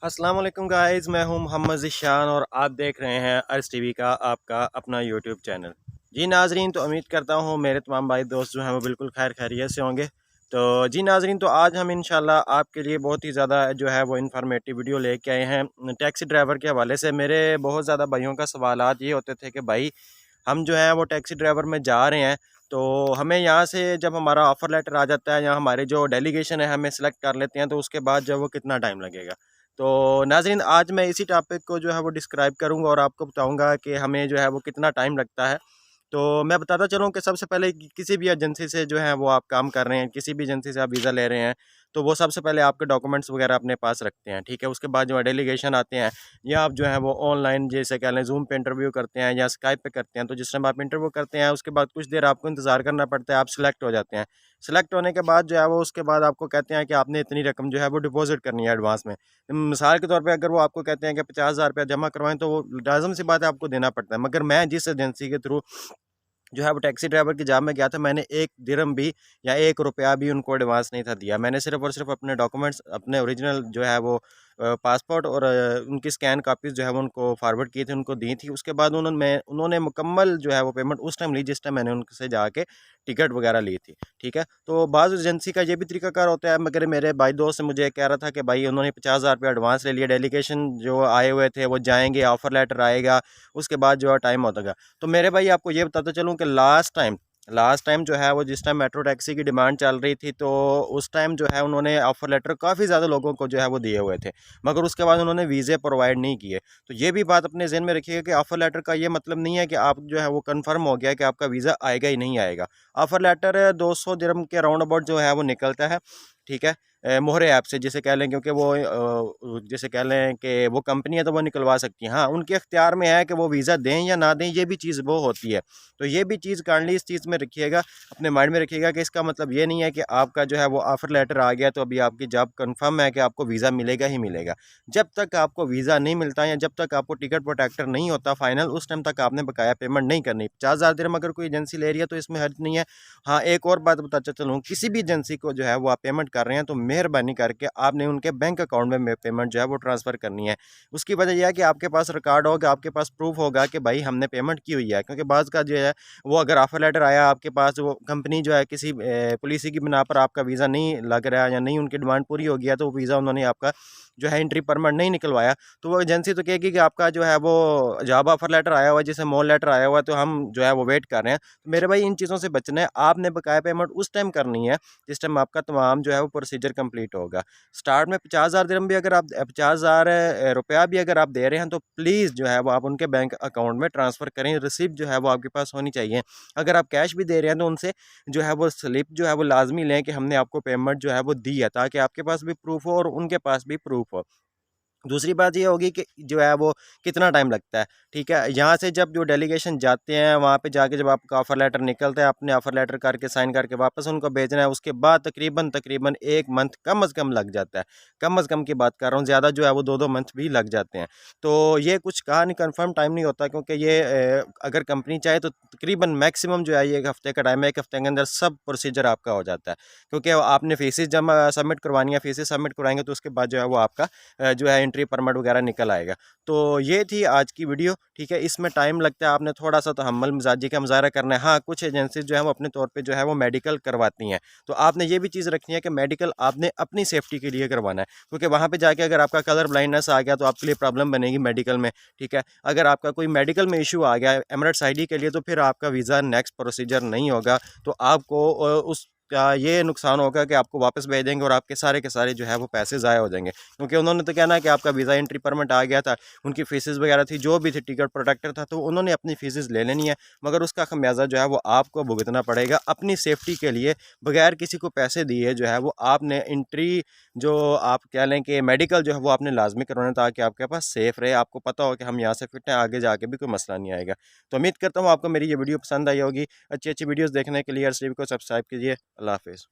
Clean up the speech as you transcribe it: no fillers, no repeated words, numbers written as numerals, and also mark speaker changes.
Speaker 1: अस्सलाम वालेकुम गाइस, मैं हूं मोहम्मद ज़ीशान और आप देख रहे हैं अर्श टीवी का आपका अपना यूट्यूब चैनल। जी नाजरीन, तो उम्मीद करता हूं मेरे तमाम भाई दोस्त जो हैं वो बिल्कुल खैर खैरियत से होंगे। तो जी नाजरीन, तो आज हम इंशाल्लाह आपके लिए बहुत ही ज़्यादा जो है वो इन्फॉर्मेटिव वीडियो लेके आए हैं टैक्सी ड्राइवर के हवाले से। मेरे बहुत ज़्यादा भाइयों का सवालात ये होते थे कि भाई हम जो है वो टैक्सी ड्राइवर में जा रहे हैं, तो हमें यहाँ से जब हमारा ऑफ़र लेटर आ जाता है या हमारे जो डेलीगेशन है हमें सेलेक्ट कर लेते हैं, तो उसके बाद जो है वो कितना टाइम लगेगा। तो नाज़रीन, आज मैं इसी टॉपिक को जो है वो डिस्क्राइब करूँगा और आपको बताऊँगा कि हमें जो है वो कितना टाइम लगता है। तो मैं बताता चलूँ कि सबसे पहले किसी भी एजेंसी से जो है वो आप काम कर रहे हैं, किसी भी एजेंसी से आप वीज़ा ले रहे हैं, तो वो सबसे पहले आपके डॉक्यूमेंट्स वगैरह अपने पास रखते हैं, ठीक है? उसके बाद जो है डेलीगेशन आते हैं या आप जो है वो ऑनलाइन जैसे कह लें ज़ूम पे इंटरव्यू करते हैं या स्काइप पे करते हैं। तो जिस टाइम आप इंटरव्यू करते हैं उसके बाद कुछ देर आपको इंतज़ार करना पड़ता है, आप सिलेक्ट हो जाते हैं। सिलेक्ट होने के बाद जो है वो उसके बाद आपको कहते हैं कि आपने इतनी रकम जो है वो डिपॉज़िट करनी है एडवांस में। मिसाल के तौर पे अगर वो आपको कहते हैं कि 50,000 रुपया जमा करवाएँ, तो वो लाज़िम सी बात है आपको देना पड़ता है। मगर मैं जिस एजेंसी के थ्रू जो है वो टैक्सी ड्राइवर की जॉब में गया था, मैंने 1 दिरहम भी या 1 रुपया भी उनको एडवांस नहीं था दिया। मैंने सिर्फ़ और सिर्फ़ अपने डॉक्यूमेंट्स, अपने ओरिजिनल जो है वो पासपोर्ट और उनकी स्कैन कॉपीज़ जो है वो उनको फॉरवर्ड किए थे, उनको दी थी। उसके बाद उन्होंने मुकम्मल जो है वो पेमेंट उस टाइम ली जिस टाइम मैंने उनसे जाके टिकट वगैरह ली थी, ठीक है? तो बाज़ एजेंसी का ये भी तरीकाकार होता है, मगर मेरे भाई दोस्त ने मुझे कह रहा था कि भाई उन्होंने 50,000 रुपया एडवांस ले लिया, डेलीगेशन जो आए हुए थे वो जाएँगे, ऑफ़र लेटर आएगा, उसके बाद जो है टाइम होगा। तो मेरे भाई आपको ये बताता चलूँ कि लास्ट टाइम जो है वो जिस टाइम मेट्रो टैक्सी की डिमांड चल रही थी, तो उस टाइम जो है उन्होंने ऑफ़र लेटर काफ़ी ज़्यादा लोगों को जो है वो दिए हुए थे, मगर उसके बाद उन्होंने वीज़े प्रोवाइड नहीं किए। तो ये भी बात अपने ज़हन में रखिएगा कि ऑफ़र लेटर का ये मतलब नहीं है कि आप जो है वो कन्फर्म हो गया कि आपका वीज़ा आएगा ही नहीं आएगा। ऑफ़र लेटर 200 दिरहम के राउंड अबाउट जो है वो निकलता है, ठीक है? मोहरे ऐप से जिसे कह लें, क्योंकि वो जैसे कह लें कि वो कंपनी है तो वो निकलवा सकती हैं। हाँ, उनके इख्तियार में है कि वो वीज़ा दें या ना दें, ये भी चीज़ वो होती है। तो ये भी चीज़ काइंडली इस चीज़ में रखिएगा, अपने माइंड में रखिएगा कि इसका मतलब ये नहीं है कि आपका जो है वो ऑफ़र लेटर आ गया तो अभी आपकी जॉब कन्फर्म है कि आपको वीज़ा मिलेगा ही मिलेगा। जब तक आपको वीज़ा नहीं मिलता या जब तक आपको टिकट प्रोटेक्टर नहीं होता फाइनल, उस टाइम तक आपने बकाया पेमेंट नहीं करनी। 50,000 दिरहम अगर कोई एजेंसी ले रही है तो इसमें हर्ज नहीं है। हाँ, एक और बात बताता चलूँ, किसी भी एजेंसी को जो है वो आप पेमेंट कर रहे हैं तो मेहरबानी करके आपने उनके बैंक अकाउंट में पेमेंट जो है वो ट्रांसफ़र करनी है। उसकी वजह यह है कि आपके पास रिकॉर्ड होगा, आपके पास प्रूफ़ होगा कि भाई हमने पेमेंट की हुई है। क्योंकि बाज़ का जो है वो अगर ऑफ़र लेटर आया आपके पास, वो कंपनी जो है किसी पॉलिसी की बिना पर आपका वीज़ा नहीं लग रहा है या नहीं उनकी डिमांड पूरी हो गई है, तो वीज़ा उन्होंने आपका जो है एंट्री परमिट नहीं निकलवाया, तो वो एजेंसी तो कहेगी कि आपका जो है वो जॉब ऑफ़र लेटर आया हुआ है, जैसे मोल लेटर आया हुआ है, तो हम जो है वो वेट कर रहे हैं। तो मेरे भाई इन चीज़ों से बचना है, आपने बकाया पेमेंट उस टाइम करनी है जिस टाइम आपका तमाम जो है वो प्रोसीजर कंप्लीट होगा। स्टार्ट में 50,000 दिरहम भी अगर आप 50,000 रुपया भी अगर आप दे रहे हैं, तो प्लीज़ जो है वो आप उनके बैंक अकाउंट में ट्रांसफ़र करें, रिसिप्ट जो है वो आपके पास होनी चाहिए। अगर आप कैश भी दे रहे हैं तो उनसे जो है वो स्लिप जो है वो लाज़मी लें कि हमने आपको पेमेंट जो है वो दी है, ताकि आपके पास भी प्रूफ़ हो और उनके पास भी प्रूफ़ हो। दूसरी बात ये होगी कि जो है वो कितना टाइम लगता है, ठीक है? यहाँ से जब जो डेलीगेशन जाते हैं, वहाँ पे जाके जब आपका ऑफ़र लेटर निकलता है, आपने ऑफ़र लेटर करके साइन करके वापस उनको भेजना है, उसके बाद तकरीबन 1 मंथ कम से कम लग जाता है। कम से कम की बात कर रहा हूँ, ज़्यादा जो है वो 2-2 मंथ भी लग जाते हैं। तो ये कुछ कहा नहीं, कन्फर्म टाइम नहीं होता, क्योंकि ये अगर कंपनी चाहे तो तकरीबन मैक्सिमम जो है ये 1 हफ़्ते का टाइम है, 1 हफ़्ते के अंदर सब प्रोसीजर आपका हो जाता है। क्योंकि आपने फ़ीसेस जमा सबमिट करवानी है, फ़ीसेस सबमिट करवाएँगे तो उसके बाद जो है वो आपका जो है एंट्री परमिट वगैरह निकल आएगा। तो ये थी आज की वीडियो, ठीक है? इसमें टाइम लगता है, आपने थोड़ा-सा तहम्मुल मिज़ाजी का मुज़ाहरा करना है। हाँ, कुछ एजेंसीज़ जो है वो अपने तौर पे जो है वो मेडिकल करवाती हैं। तो आपने ये भी चीज़ रखनी है कि मेडिकल आपने अपनी सेफ्टी के लिए करवाना है। क्योंकि वहाँ पे जाके अगर आपका कलर ब्लाइंडनेस आ गया तो आपके लिए प्रॉब्लम बनेगी मेडिकल में, ठीक है? अगर आपका कोई मेडिकल में इश्यू आ गया है एमिरेट्स आईडी के लिए, तो फिर आपका वीज़ा नेक्स्ट प्रोसीजर नहीं होगा। तो आपको उस का ये नुकसान होगा कि आपको वापस भेज देंगे और आपके सारे के सारे जो है वो पैसे ज़ाया हो जाएँगे। क्योंकि उन्होंने तो कहना है कि आपका वीज़ा एंट्री परमिट आ गया था, उनकी फ़ीसेस वगैरह थी, जो भी थी, टिकट प्रोटेक्टर था, तो उन्होंने अपनी फ़ीसेस ले लेनी है, मगर उसका खमियाज़ा जो है वो आपको भुगतना पड़ेगा। अपनी सेफ्टी के लिए बगैर किसी को पैसे दिए जो है वो आपने एंट्री, जो आप कह लें कि मेडिकल जो है वो आपने लाज़मी करवाना है, ताकि आपके पास सेफ़ रहे, आपको पता हो कि हम यहाँ से फिट हैं, आगे जाके भी कोई मसला नहीं आएगा। तो उम्मीद करता हूँ आपको मेरी ये वीडियो पसंद आई होगी। अच्छी-अच्छी वीडियोज़ देखने के लिए अर्श टीवी को सब्सक्राइब कीजिए। अल्लाह हाफ़िज़।